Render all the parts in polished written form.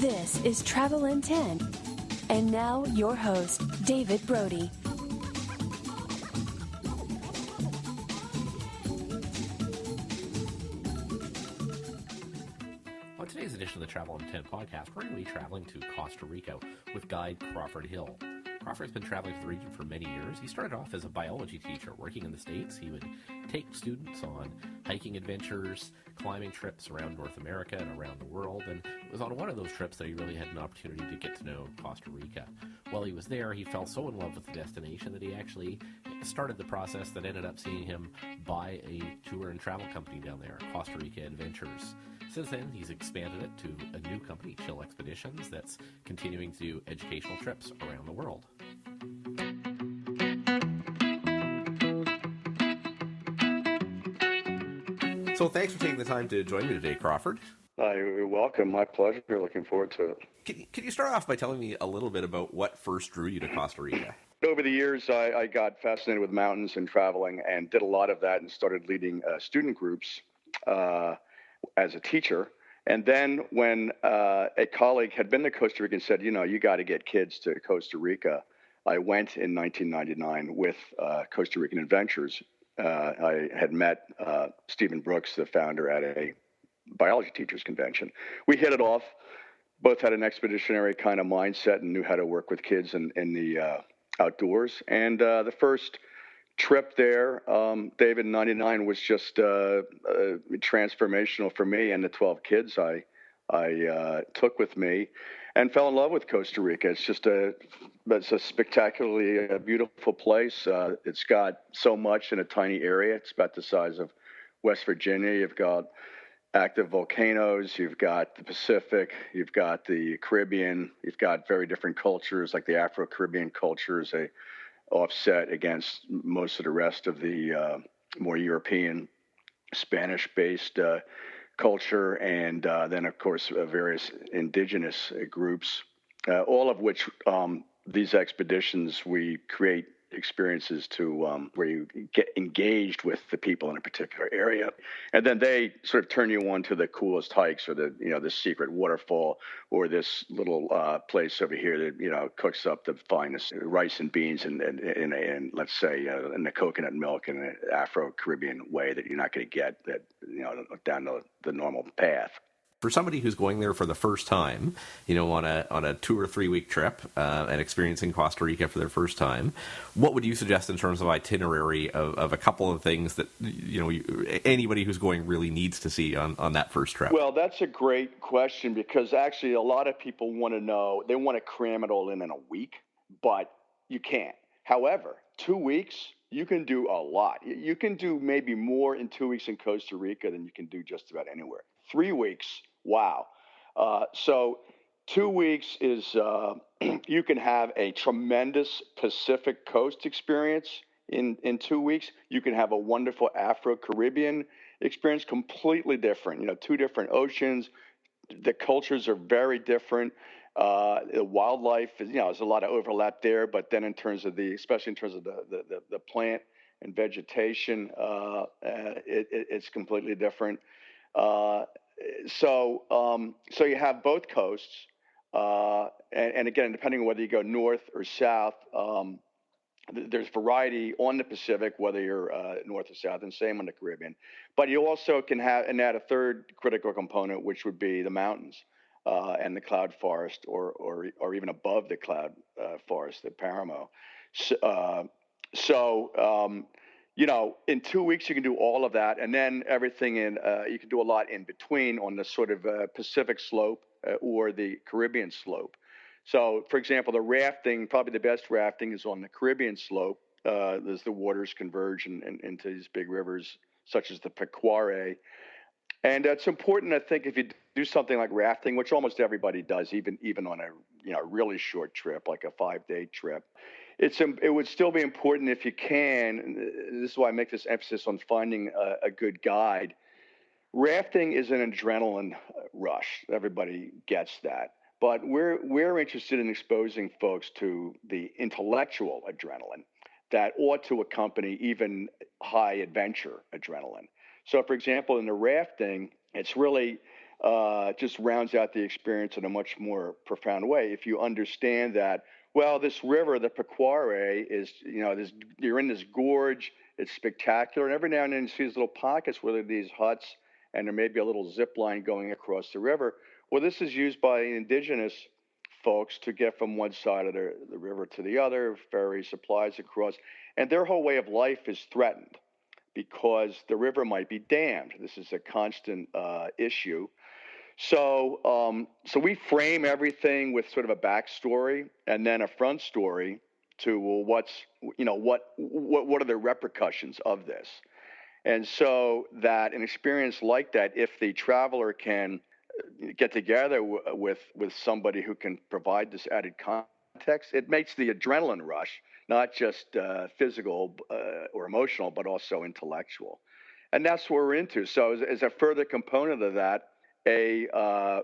This is Travel in 10. And now, your host, David Brody. On today's edition of the Travel in 10 podcast, we're going to be traveling to Costa Rica with guide Crawford Hill. Crawford's been traveling to the region for many years. He started off as a biology teacher working in the States. He would take students on hiking adventures, climbing trips around North America and around the world, and it was on one of those trips that he really had an opportunity to get to know Costa Rica. While he was there, he fell so in love with the destination that he actually started the process that ended up seeing him buy a tour and travel company down there, Costa Rica Adventures. Since then, he's expanded it to a new company, Chill Expeditions, that's continuing to do educational trips around the world. So thanks for taking the time to join me today, Crawford. You're welcome. My pleasure. Looking forward to it. Can you start off by telling me a little bit about what first drew you to Costa Rica? Over the years, I got fascinated with mountains and traveling and did a lot of that and started leading student groups as a teacher. And then when a colleague had been to Costa Rica and said, you got to get kids to Costa Rica, I went in 1999 with Costa Rican Adventures. I had met Stephen Brooks, the founder, at a biology teachers convention. We hit it off, both had an expeditionary kind of mindset and knew how to work with kids in the outdoors. And the first trip there, David, in 99 was just transformational for me and the 12 kids I took with me, and fell in love with Costa Rica. It's a spectacularly beautiful place. It's got so much in a tiny area. It's about the size of West Virginia. You've got active volcanoes, you've got the Pacific, you've got the Caribbean, you've got very different cultures like the Afro-Caribbean cultures, offset against most of the rest of the more European, Spanish-based culture, and then, of course, various indigenous groups, all of which these expeditions, we create experiences to where you get engaged with the people in a particular area, and then they sort of turn you on to the coolest hikes, or the secret waterfall, or this little place over here that cooks up the finest rice and beans and let's say in the coconut milk in an Afro-Caribbean way that you're not going to get that down the normal path. For somebody who's going there for the first time, on a 2 or 3 week trip and experiencing Costa Rica for their first time, what would you suggest in terms of itinerary of a couple of things that anybody who's going really needs to see on that first trip? Well, that's a great question, because actually a lot of people want to know, they want to cram it all in a week, but you can't. However, 2 weeks, you can do a lot. You can do maybe more in 2 weeks in Costa Rica than you can do just about anywhere. 3 weeks, wow. So 2 weeks is, you can have a tremendous Pacific coast experience in 2 weeks. You can have a wonderful Afro-Caribbean experience, completely different, 2 different oceans. The cultures are very different. The wildlife is, there's a lot of overlap there, but then especially in terms of the plant and vegetation, it's completely different. So you have both coasts, and again, depending on whether you go north or south, there's variety on the Pacific, whether you're north or south, and same on the Caribbean. But you also can add a third critical component, which would be the mountains and the cloud forest, or even above the cloud forest, the Paramo. In 2 weeks, you can do all of that, and then everything you can do a lot in between on the sort of Pacific slope or the Caribbean slope. So, for example, the rafting, probably the best rafting is on the Caribbean slope. As the waters converge into these big rivers, such as the Pequare. And it's important, I think, if you do something like rafting, which almost everybody does, even on a really short trip, like a 5-day trip. It would still be important, if you can, and this is why I make this emphasis on finding a good guide. Rafting is an adrenaline rush. Everybody gets that. But we're interested in exposing folks to the intellectual adrenaline that ought to accompany even high adventure adrenaline. So, for example, in the rafting, it's really just rounds out the experience in a much more profound way. If you understand that, well, this river, the Pequare, is, you're in this gorge, it's spectacular, and every now and then you see these little pockets where there are these huts, and there may be a little zip line going across the river. Well, this is used by indigenous folks to get from one side of the river to the other, ferry supplies across, and their whole way of life is threatened because the river might be dammed. This is a constant issue. So we frame everything with sort of a backstory and then a front story to, well, what are the repercussions of this? And so that an experience like that, if the traveler can get together with somebody who can provide this added context, it makes the adrenaline rush not just physical or emotional, but also intellectual. And that's what we're into. So as a further component of that, we have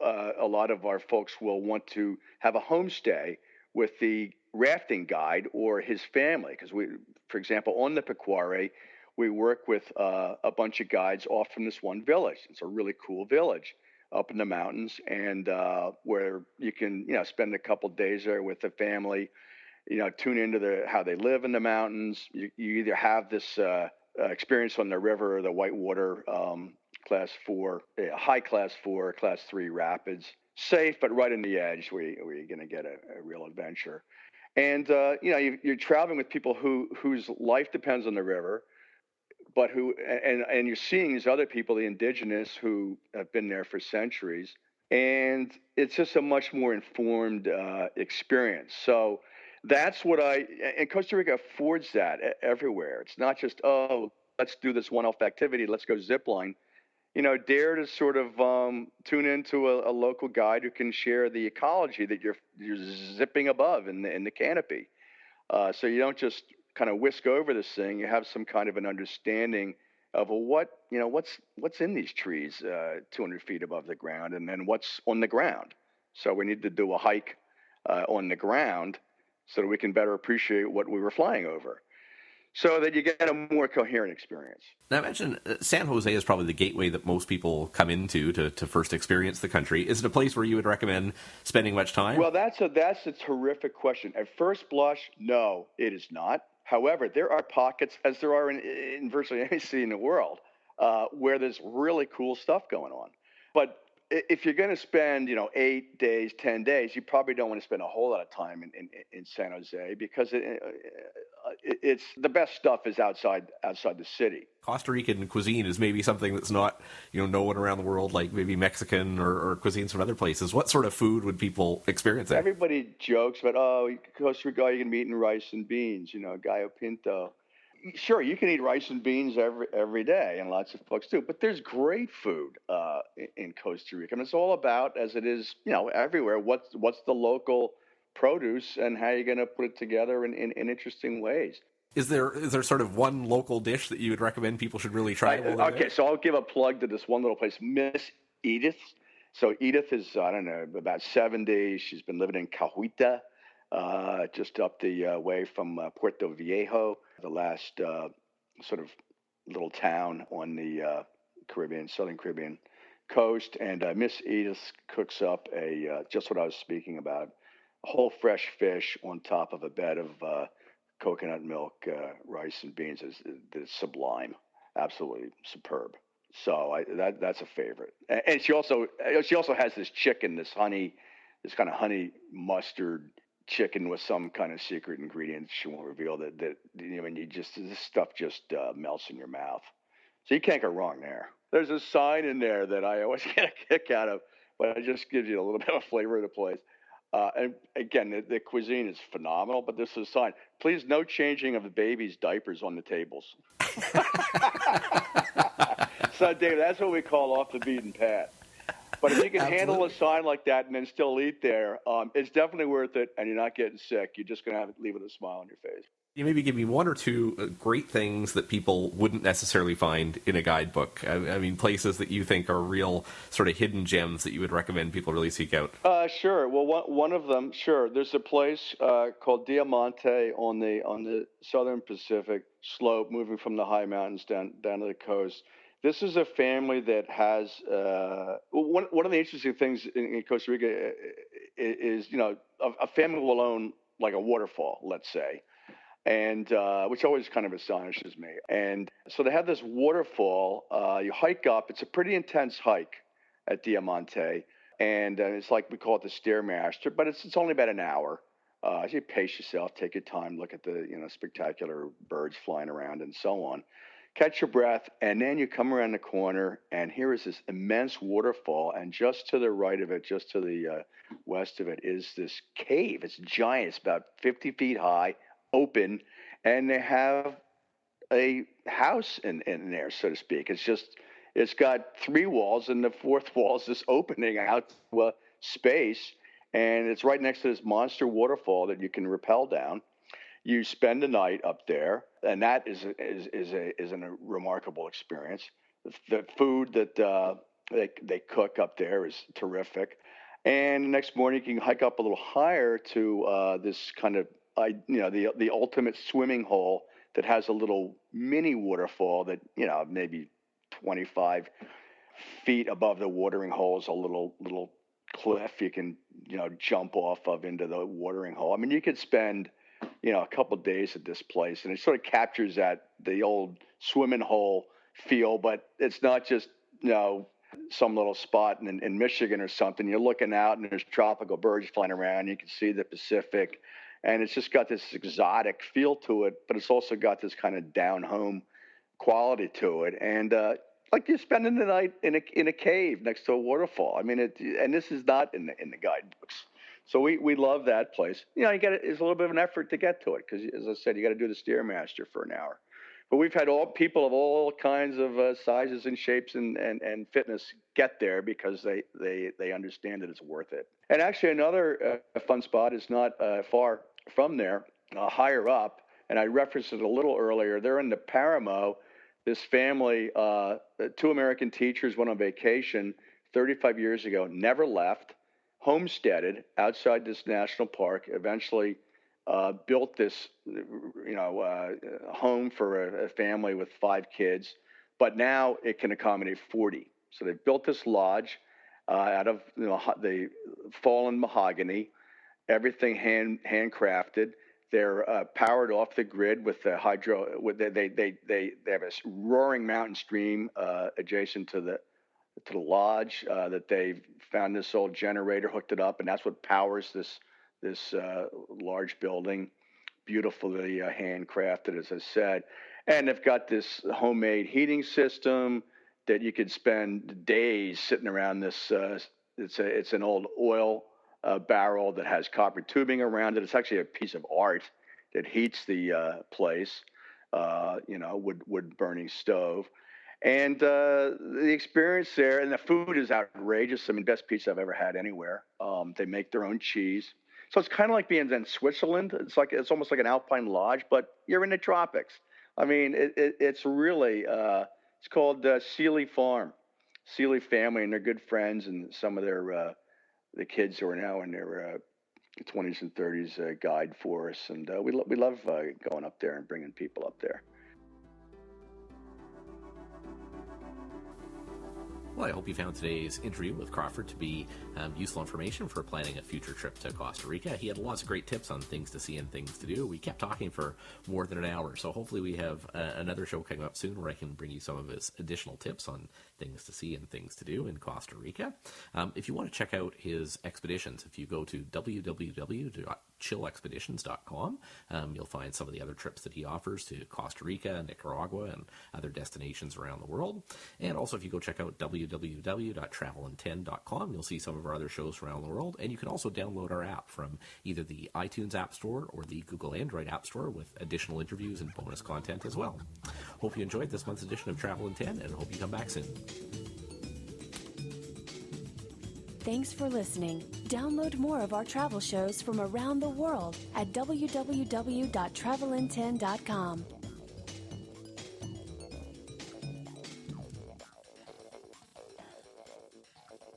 a lot of our folks will want to have a homestay with the rafting guide or his family, because for example, on the Pequare, we work with a bunch of guides off from this one village. It's a really cool village up in the mountains, and where you can spend a couple days there with the family, tune into how they live in the mountains. You either have this experience on the river or the whitewater class 4, high class 4, class 3 rapids, safe but right in the edge where you're going to get a real adventure. And you're traveling with people whose life depends on the river, but and you're seeing these other people, the indigenous, who have been there for centuries, and it's just a much more informed experience. So that's and Costa Rica affords that everywhere. It's not just, oh, let's do this one-off activity, let's go zip line. Dare to sort of tune into a local guide who can share the ecology that you're zipping above in the canopy. So you don't just kind of whisk over this thing. You have some kind of an understanding of what's in these trees 200 feet above the ground, and then what's on the ground. So we need to do a hike on the ground so that we can better appreciate what we were flying over, so that you get a more coherent experience. Now, I mentioned San Jose is probably the gateway that most people come into to first experience the country. Is it a place where you would recommend spending much time? Well, that's a terrific question. At first blush, no, it is not. However, there are pockets, as there are in virtually any city in the world, where there's really cool stuff going on. But if you're going to spend, 8 days, 10 days, you probably don't want to spend a whole lot of time in San Jose, because it's the best stuff is outside the city. Costa Rican cuisine is maybe something that's not, known around the world, like maybe Mexican or cuisines from other places. What sort of food would people experience there? Everybody jokes about, Costa Rica, you can be eating rice and beans, gallo pinto. Sure, you can eat rice and beans every day, and lots of folks do. But there's great food in Costa Rica. I mean, it's all about, as it is, everywhere, what's the local produce and how you're going to put it together in interesting ways. Is there sort of one local dish that you would recommend people should really try? Okay, so I'll give a plug to this one little place, Miss Edith. So Edith is, I don't know, about 70. She's been living in Cahuita, just up the way from Puerto Viejo, the last sort of little town on the Southern Caribbean coast. And Miss Edith cooks up just what I was speaking about, whole fresh fish on top of a bed of coconut milk, rice and beans. Is sublime, absolutely superb. So that's a favorite. And she also has this chicken, this kind of honey mustard chicken with some kind of secret ingredient she won't reveal. That this stuff just melts in your mouth. So you can't go wrong there. There's a sign in there that I always get a kick out of, but it just gives you a little bit of a flavor of the place. And again, the cuisine is phenomenal, but this is a sign. Please, no changing of the baby's diapers on the tables. So, Dave, that's what we call off the beaten path. But if you can handle a sign like that and then still eat there, it's definitely worth it, and you're not getting sick. You're just going to leave with a smile on your face. You maybe give me one or two great things that people wouldn't necessarily find in a guidebook. I mean, places that you think are real sort of hidden gems that you would recommend people really seek out. Sure. Well, one of them, sure. There's a place called Diamante on the southern Pacific slope, moving from the high mountains down to the coast. This is a family that has one of the interesting things in Costa Rica is, a family will own like a waterfall, let's say, and which always kind of astonishes me. And so they have this waterfall. You hike up. It's a pretty intense hike at Diamante, and it's like we call it the Stairmaster, but it's only about an hour. You pace yourself, take your time, look at the spectacular birds flying around and so on. Catch your breath, and then you come around the corner, and here is this immense waterfall, and just to the right of it, just to the west of it, is this cave. It's giant. It's about 50 feet high, open, and they have a house in there, so to speak. It's got three walls, and the fourth wall is this opening out to a space, and it's right next to this monster waterfall that you can rappel down. You spend the night up there, and that is a remarkable experience. The food that they cook up there is terrific. And the next morning, you can hike up a little higher to this kind of the ultimate swimming hole that has a little mini waterfall that maybe 25 feet above the watering hole is a little cliff you can jump off of into the watering hole. I mean, you could spend a couple of days at this place, and it sort of captures the old swimming hole feel, but it's not just some little spot in Michigan or something. You're looking out, and there's tropical birds flying around. You can see the Pacific, and it's just got this exotic feel to it, but it's also got this kind of down home quality to it, and like you're spending the night in a cave next to a waterfall. I mean, and this is not in the guidebooks. So we love that place. It's a little bit of an effort to get to it because, as I said, you got to do the Stairmaster for an hour. But we've had people of all kinds of sizes and shapes and fitness get there because they understand that it's worth it. And actually, another fun spot is not far from there, higher up, and I referenced it a little earlier. They're in the Paramo. This family, two American teachers went on vacation 35 years ago, never left, homesteaded outside this national park, eventually built this home for a family with 5 kids, but now it can accommodate 40. So they built this lodge out of the fallen mahogany, everything handcrafted. They're powered off the grid with the hydro. They have a roaring mountain stream adjacent to the lodge that they found this old generator, hooked it up, and that's what powers this large building, beautifully handcrafted, as I said. And they've got this homemade heating system that you could spend days sitting around this. It's an old oil barrel that has copper tubing around it. It's actually a piece of art that heats the place, wood burning stove. And the experience there, and the food is outrageous. I mean, best pizza I've ever had anywhere. They make their own cheese. So it's kind of like being in Switzerland. It's almost like an alpine lodge, but you're in the tropics. I mean, it's really, it's called Sealy Farm, Sealy family, and they're good friends, and some of the kids who are now in their 20s and 30s guide for us, and we love going up there and bringing people up there. Well, I hope you found today's interview with Crawford to be useful information for planning a future trip to Costa Rica. He had lots of great tips on things to see and things to do. We kept talking for more than an hour, so hopefully we have another show coming up soon where I can bring you some of his additional tips on things to see and things to do in Costa Rica. If you want to check out his expeditions, if you go to www.chillexpeditions.com, you'll find some of the other trips that he offers to Costa Rica, Nicaragua, and other destinations around the world. And also, if you go check out www.travelin10.com, you'll see some of our other shows around the world. And you can also download our app from either the iTunes App Store or the Google Android App Store with additional interviews and bonus content as well. Hope you enjoyed this month's edition of Travel in 10, and hope you come back soon. Thanks for listening. Download more of our travel shows from around the world at www.travelin10.com.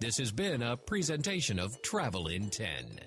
This has been a presentation of Travel in 10.